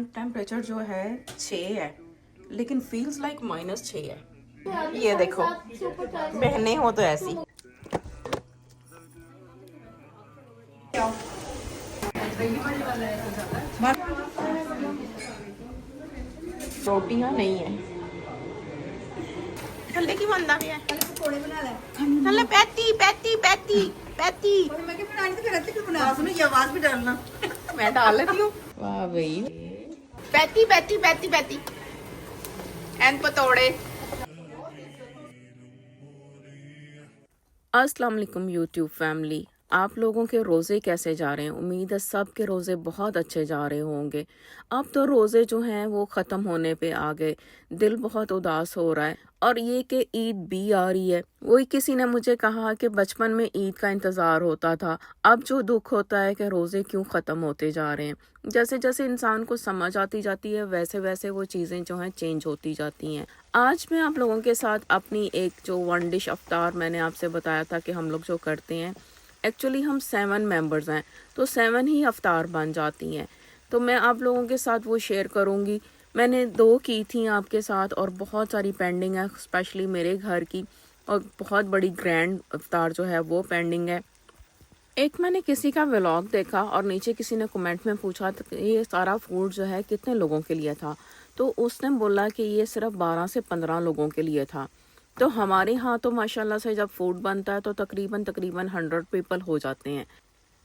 Time temperature जो है 6 है, लेकिन फील्स लाइक -6 है। ये देखो, बहनें हो तो ऐसी। रोटियां नहीं है, थल्ले की बनता भी है। पकोड़े बना ले। थल्ले पैती पैती पैती पैती। मैं क्या बनानी तो फिर अच्छे क्यों बना? सुनो ये आवाज भी डालना। मैं डाल लेती हूँ। वाह भाई, पैती पैती पैती पैती एंड पतोड़े। अस्सलाम वालेकुम यूट्यूब फैमिली, आप लोगों के रोज़े कैसे जा रहे हैं? उम्मीद है सब के रोज़े बहुत अच्छे जा रहे होंगे। अब तो रोज़े जो हैं वो ख़त्म होने पे आ गए, दिल बहुत उदास हो रहा है। और ये कि ईद भी आ रही है। वही किसी ने मुझे कहा कि बचपन में ईद का इंतज़ार होता था, अब जो दुख होता है कि रोज़े क्यों ख़त्म होते जा रहे हैं। जैसे जैसे इंसान को समझ आती जाती है वैसे वैसे वो चीज़ें जो हैं चेंज होती जाती हैं। आज मैं आप लोगों के साथ अपनी एक जो वन डिश अफ्तार मैंने आपसे बताया था कि हम लोग जो करते हैं, एक्चुअली हम 7 मेंबर्स हैं, तो 7 ही अफ्तार बन जाती हैं। तो मैं आप लोगों के साथ वो शेयर करूँगी। मैंने 2 की थी आपके साथ और बहुत सारी पेंडिंग है, स्पेशली मेरे घर की, और बहुत बड़ी ग्रैंड अफ्तार जो है वो पेंडिंग है। एक मैंने किसी का व्लॉग देखा और नीचे किसी ने कमेंट में पूछा कि ये सारा फूड जो है कितने लोगों के लिए था, तो उसने बोला कि ये सिर्फ 12 से 15 लोगों के लिए था। तो हमारे यहाँ तो माशाल्लाह से जब फूड बनता है तो तकरीबन तकरीबन 100 पीपल हो जाते हैं।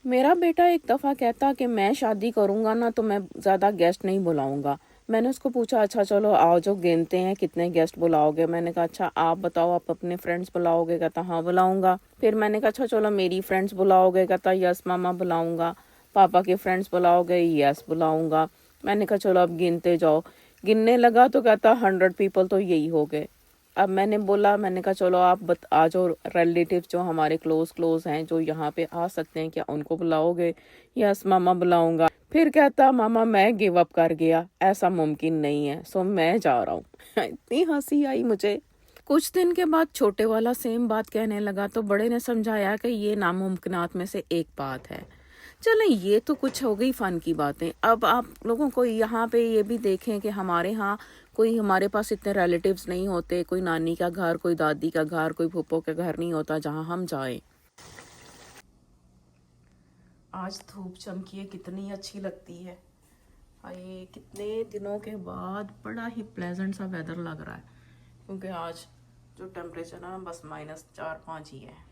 मेरा बेटा एक दफ़ा कहता कि मैं शादी करूँगा ना तो मैं ज़्यादा गेस्ट नहीं बुलाऊँगा। मैंने उसको पूछा अच्छा चलो आओ जो गिनते हैं कितने गेस्ट बुलाओगे। मैंने कहा अच्छा आप बताओ आप अपने फ्रेंड्स बुलाओगे? कहता हाँ बुलाऊँगा। फिर मैंने कहा अच्छा चलो मेरी फ्रेंड्स बुलाओगे? कहता यस मामा बुलाऊँगा। पापा के फ्रेंड्स बुलाओगे? यस बुलाऊँगा। मैंने कहा चलो अब गिनते जाओ। गिनने लगा तो कहता 100 पीपल तो यही हो गए। अब मैंने बोला, मैंने कहा चलो आप आ जाओ, रिलेटिव जो हमारे क्लोज हैं जो यहाँ पे आ सकते हैं, क्या उनको बुलाओगे? यस मामा बुलाऊंगा। फिर कहता मामा मैं गिव अप कर गया, ऐसा मुमकिन नहीं है, सो मैं जा रहा हूँ। इतनी हंसी आई मुझे। कुछ दिन के बाद छोटे वाला सेम बात कहने लगा तो बड़े ने समझाया कि ये नामुमकिनात में से एक बात है। चलें ये तो कुछ हो गई फ़न की बातें। अब आप लोगों को यहाँ पे ये भी देखें कि हमारे यहाँ कोई, हमारे पास इतने रिलेटिव्स नहीं होते, कोई नानी का घर, कोई दादी का घर, कोई फूफो का घर नहीं होता जहाँ हम जाएं। आज धूप चमकी है, कितनी अच्छी लगती है। ये कितने दिनों के बाद बड़ा ही प्लेजेंट सा वेदर लग रहा है, क्योंकि आज जो टेम्परेचर है बस -4-5 ही है।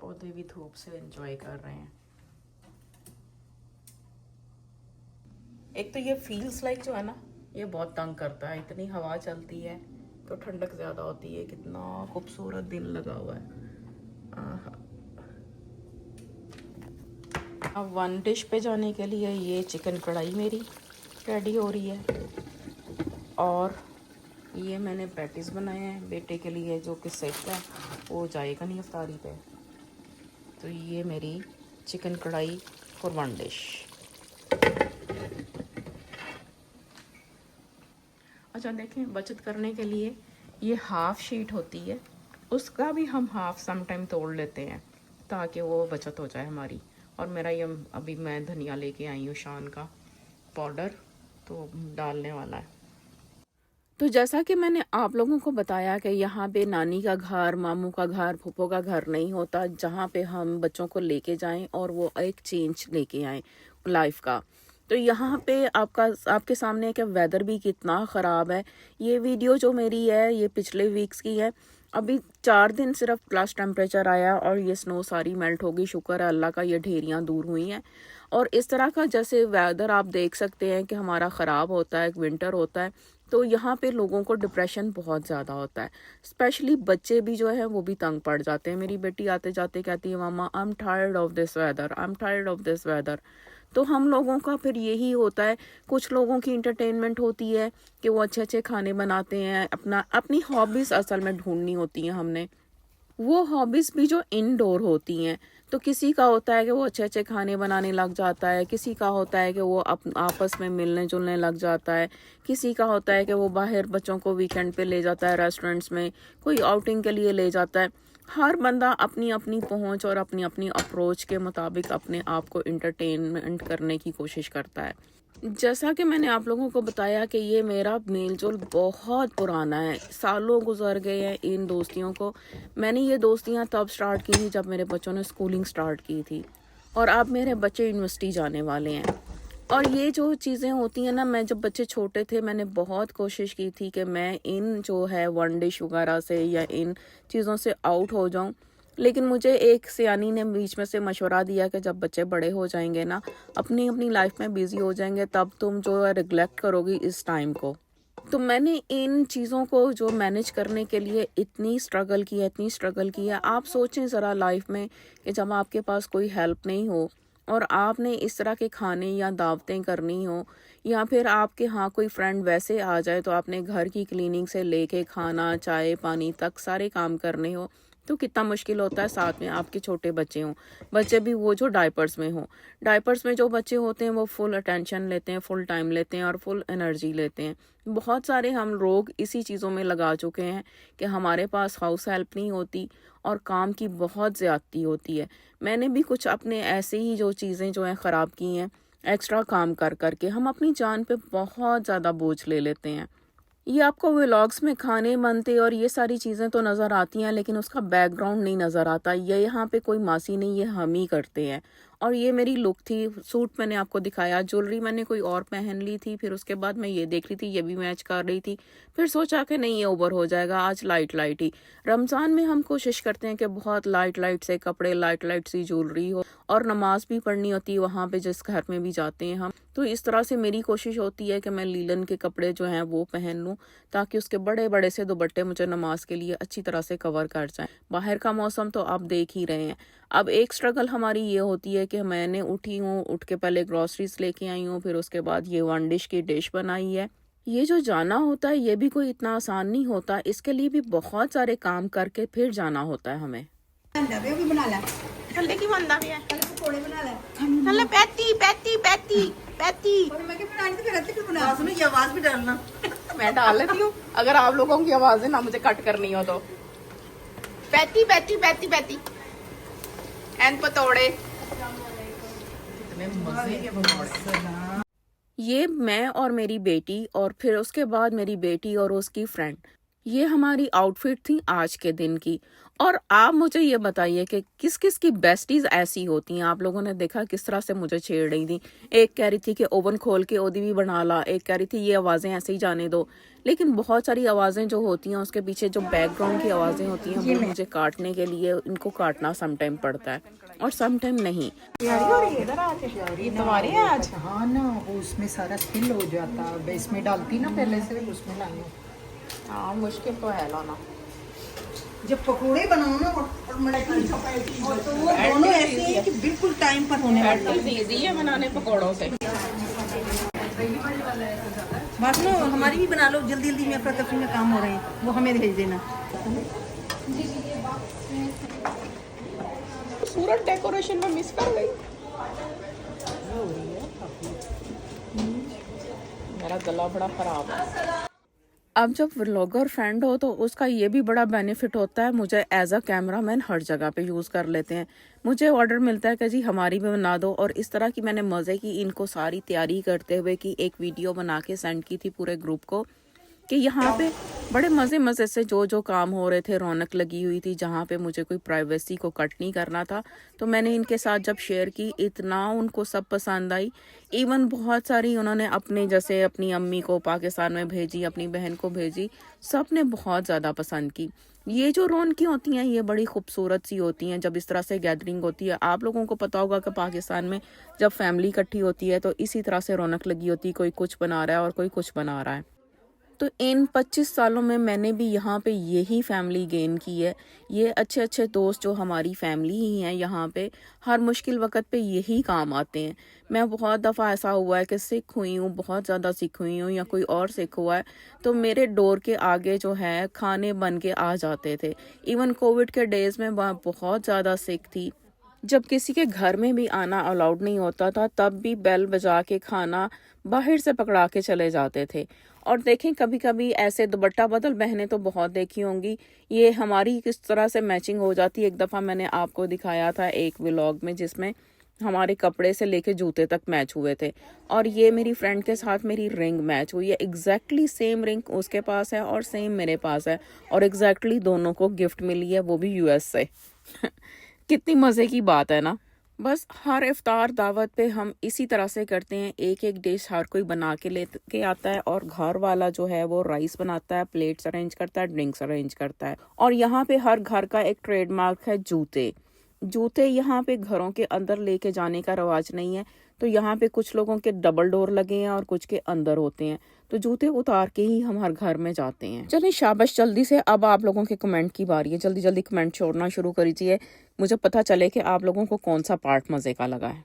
पौधे भी धूप से एंजॉय कर रहे हैं। एक तो ये फील्स लाइक जो है ना, ये बहुत तंग करता है। इतनी हवा चलती है तो ठंडक ज़्यादा होती है। कितना खूबसूरत दिन लगा हुआ है। अब वन डिश पे जाने के लिए ये चिकन कढ़ाई मेरी रेडी हो रही है, और ये मैंने पैटीज बनाए हैं बेटे के लिए, जो कि सेफ है, वो जाएगा नहीं अफ्तारी पे। तो ये मेरी चिकन कढ़ाई फॉर वन डिश। अच्छा देखें, बचत करने के लिए ये हाफ शीट होती है, उसका भी हम हाफ सम टाइम तोड़ लेते हैं ताकि वो बचत हो जाए हमारी। और मेरा ये अभी मैं धनिया लेके आई हूँ शान का पाउडर, तो डालने वाला है। तो जैसा कि मैंने आप लोगों को बताया कि यहाँ पे नानी का घर, मामू का घर, फूफो का घर नहीं होता जहाँ पे हम बच्चों को लेके जाएं और वो एक चेंज लेके आएं लाइफ का। तो यहाँ पे आपके सामने कि वेदर भी कितना ख़राब है। ये वीडियो जो मेरी है ये पिछले वीक्स की है। अभी 4 दिन सिर्फ प्लस टेम्परेचर आया और ये स्नो सारी मेल्ट होगी। शुक्र है अल्लाह का, ये ढेरियाँ दूर हुई हैं। और इस तरह का जैसे वेदर आप देख सकते हैं कि हमारा ख़राब होता है, विंटर होता है, तो यहाँ पे लोगों को डिप्रेशन बहुत ज़्यादा होता है। स्पेशली बच्चे भी जो है वो भी तंग पड़ जाते हैं। मेरी बेटी आते जाते कहती है मामा I am tired of this weather, I am tired of this weather. तो हम लोगों का फिर यही होता है, कुछ लोगों की इंटरटेनमेंट होती है कि वो अच्छे अच्छे खाने बनाते हैं। अपनी हॉबीज़ असल में ढूंढनी होती हैं हमने, वो हॉबीज़ भी जो इनडोर होती हैं। तो किसी का होता है कि वो अच्छे अच्छे खाने बनाने लग जाता है, किसी का होता है कि वो आपस में मिलने जुलने लग जाता है, किसी का होता है कि वो बाहर बच्चों को वीकेंड पे ले जाता है रेस्टोरेंट्स में, कोई आउटिंग के लिए ले जाता है। हर बंदा अपनी अपनी पहुंच और अपनी अपनी अप्रोच के मुताबिक अपने आप को इंटरटेनमेंट करने की कोशिश करता है। जैसा कि मैंने आप लोगों को बताया कि ये मेरा मेल-जोल बहुत पुराना है, सालों गुज़र गए हैं इन दोस्तियों को। मैंने ये दोस्तियाँ तब स्टार्ट की थी जब मेरे बच्चों ने स्कूलिंग स्टार्ट की थी और अब मेरे बच्चे यूनिवर्सिटी जाने वाले हैं। और ये जो चीज़ें होती हैं ना, मैं जब बच्चे छोटे थे मैंने बहुत कोशिश की थी कि मैं इन जो है वन डिश वगैरह से या इन चीज़ों से आउट हो जाऊं। लेकिन मुझे एक सियानी ने बीच में से मशवरा दिया कि जब बच्चे बड़े हो जाएंगे ना, अपनी अपनी लाइफ में बिजी हो जाएंगे, तब तुम जो है रिग्लेक्ट करोगी इस टाइम को। तो मैंने इन चीज़ों को जो मैनेज करने के लिए इतनी स्ट्रगल की है। आप सोचें ज़रा लाइफ में कि जब आपके पास कोई हेल्प नहीं हो और आपने इस तरह के खाने या दावतें करनी हो, या फिर आपके यहाँ कोई फ्रेंड वैसे आ जाए तो आपने घर की क्लीनिंग से लेके खाना चाय पानी तक सारे काम करने हो, तो कितना मुश्किल होता है। साथ में आपके छोटे बच्चे हों, बच्चे भी वो जो डायपर्स में हों। डायपर्स में जो बच्चे होते हैं वो फुल अटेंशन लेते हैं, फुल टाइम लेते हैं और फुल एनर्जी लेते हैं। बहुत सारे हम लोग इसी चीज़ों में लगा चुके हैं कि हमारे पास हाउस हेल्प नहीं होती और काम की बहुत ज़्यादती होती है। मैंने भी कुछ अपने ऐसे ही जो चीज़ें जो हैं ख़राब की हैं, एक्स्ट्रा काम कर करके हम अपनी जान पे बहुत ज़्यादा बोझ ले लेते हैं। ये आपको व्लॉग्स में खाने बनते और ये सारी चीज़ें तो नज़र आती हैं, लेकिन उसका बैकग्राउंड नहीं नज़र आता। ये यहाँ पे कोई मासी नहीं, ये हम ही करते हैं। और ये मेरी लुक थी, सूट मैंने आपको दिखाया, ज्वेलरी मैंने कोई और पहन ली थी, फिर उसके बाद मैं ये देख रही थी ये भी मैच कर रही थी। फिर सोचा कि नहीं ये ओवर हो जाएगा, आज लाइट लाइट ही। रमज़ान में हम कोशिश करते हैं कि बहुत लाइट लाइट से कपड़े, लाइट लाइट सी ज्वेलरी हो, और नमाज भी पढ़नी होती है वहाँ पे जिस घर में भी जाते हैं हम। तो इस तरह से मेरी कोशिश होती है कि मैं लीलन के कपड़े जो हैं वो पहन लूँ, ताकि उसके बड़े बड़े से दुपट्टे मुझे नमाज के लिए अच्छी तरह से कवर कर जाएं। बाहर का मौसम तो आप देख ही रहे हैं। अब एक स्ट्रगल हमारी ये होती है कि मैंने उठ के पहले ग्रोसरीज लेके आई हूँ, फिर उसके बाद ये वन डिश की डिश बनाई है। ये जो जाना होता है ये भी कोई इतना आसान नहीं होता, इसके लिए भी बहुत सारे काम करके फिर जाना होता है हमें। अंडा भी बना ले, थल्ले की बनदा पिया पहले पकोड़े बना ले। थल्ले पैती पैती पैती पैती और मैं क्या बनानी तो फिर अच्छी क्यों बना? सुनो ये आवाज भी डालना। मैं डाल लेती हूँ अगर आप लोगों की आवाजें ना मुझे कट करनी हो तो। पैती पैती पैती पैती एंड पतोड़े, इतने मजे के पकौड़े। ये मैं और मेरी बेटी और फिर उसके बाद मेरी बेटी और उसकी फ्रेंड, ये हमारी आउटफिट थी आज के दिन की। और आप मुझे ये बताइए कि किस किस की बेस्टीज ऐसी होती हैं। आप लोगों ने देखा किस तरह से मुझे छेड़ रही थी। एक कह रही थी कि ओवन खोल के ओदी भी बना ला, एक कह रही थी ये आवाज़ें ऐसे ही जाने दो। लेकिन बहुत सारी आवाज़ें जो होती हैं उसके पीछे जो बैकग्राउंड की आवाज़ें होती हैं वो मुझे काटने के लिए इनको काटना समटाइम पड़ता है और समटाइम नहीं। तैयारी हो रही है इधर आके, ये तुम्हारी है आज? हाँ ना, वो उसमें सारा स्पिल हो जाता, अब इसमें डालती ना पहले से, उसमें लाई हूँ। हाँ मुश्किल तो है लाना। जब पकोड़े बनाओ ना और मटकी और तो वो दोनों ऐसे हैं कि बिल्कुल टाइम पर होने वाले हैं। इजी है बनाने पकौड़ों से। बात नो हमारी भी बना लो, जल्दी जल्दी में अफरा तफरी में काम हो रहे हैं, वो हमें भेज देना। सूरत डेकोरेशन में मिस कर गई। मेरा गला बड़ा खराब है। अब जब व्लॉगर फ्रेंड हो तो उसका ये भी बड़ा बेनिफिट होता है, मुझे एज अ कैमरामैन हर जगह पे यूज़ कर लेते हैं। मुझे ऑर्डर मिलता है कि जी हमारी भी बना दो, और इस तरह की मैंने मज़े की इनको सारी तैयारी करते हुए की एक वीडियो बना के सेंड की थी पूरे ग्रुप को कि यहाँ पे बड़े मज़े से जो काम हो रहे थे, रौनक लगी हुई थी, जहाँ पे मुझे कोई प्राइवेसी को कट नहीं करना था। तो मैंने इनके साथ जब शेयर की, इतना उनको सब पसंद आई। इवन बहुत सारी उन्होंने अपने जैसे अपनी अम्मी को पाकिस्तान में भेजी, अपनी बहन को भेजी, सब ने बहुत ज़्यादा पसंद की। ये जो रौनकें होती हैं ये बड़ी खूबसूरत सी होती हैं जब इस तरह से गैदरिंग होती है। आप लोगों को पता होगा कि पाकिस्तान में जब फैमिली इकट्ठी होती है तो इसी तरह से रौनक लगी होती है, कोई कुछ बना रहा है और कोई कुछ बना रहा है। तो इन 25 सालों में मैंने भी यहाँ पे यही फैमिली गेन की है। ये अच्छे अच्छे दोस्त जो हमारी फैमिली ही हैं यहाँ पे, हर मुश्किल वक़्त पे यही काम आते हैं। मैं बहुत दफ़ा ऐसा हुआ है कि सिक हुई हूँ, बहुत ज़्यादा सिक हुई हूँ, या कोई और सिक हुआ है तो मेरे डोर के आगे जो है खाने बन के आ जाते थे। इवन कोविड के डेज़ में मैं बहुत ज़्यादा सिक थी, जब किसी के घर में भी आना अलाउड नहीं होता था, तब भी बेल बजा के खाना बाहर से पकड़ा के चले जाते थे। और देखें कभी कभी ऐसे दुपट्टा बदल बहनें तो बहुत देखी होंगी, ये हमारी किस तरह से मैचिंग हो जाती है। एक दफ़ा मैंने आपको दिखाया था एक व्लॉग में जिसमें हमारे कपड़े से लेके जूते तक मैच हुए थे, और ये मेरी फ्रेंड के साथ मेरी रिंग मैच हुई है। एग्जैक्टली सेम रिंग उसके पास है और सेम मेरे पास है, और एग्जैक्टली दोनों को गिफ्ट मिली है, वो भी यूएस से। कितनी मज़े की बात है ना। बस हर इफ्तार दावत पे हम इसी तरह से करते हैं, एक एक डिश हर कोई बना के लेके आता है, और घर वाला जो है वो राइस बनाता है, प्लेट्स अरेंज करता है, ड्रिंक्स अरेंज करता है। और यहाँ पे हर घर का एक ट्रेडमार्क है जूते। जूते यहाँ पे घरों के अंदर लेके जाने का रवाज नहीं है, तो यहाँ पे कुछ लोगों के डबल डोर लगे हैं और कुछ के अंदर होते हैं, तो जूते उतार के ही हम हर घर में जाते हैं। चलिए शाबाश, जल्दी से अब आप लोगों के कमेंट की बारी है, जल्दी जल्दी कमेंट छोड़ना शुरू करिए, मुझे पता चले कि आप लोगों को कौन सा पार्ट मज़े का लगा है।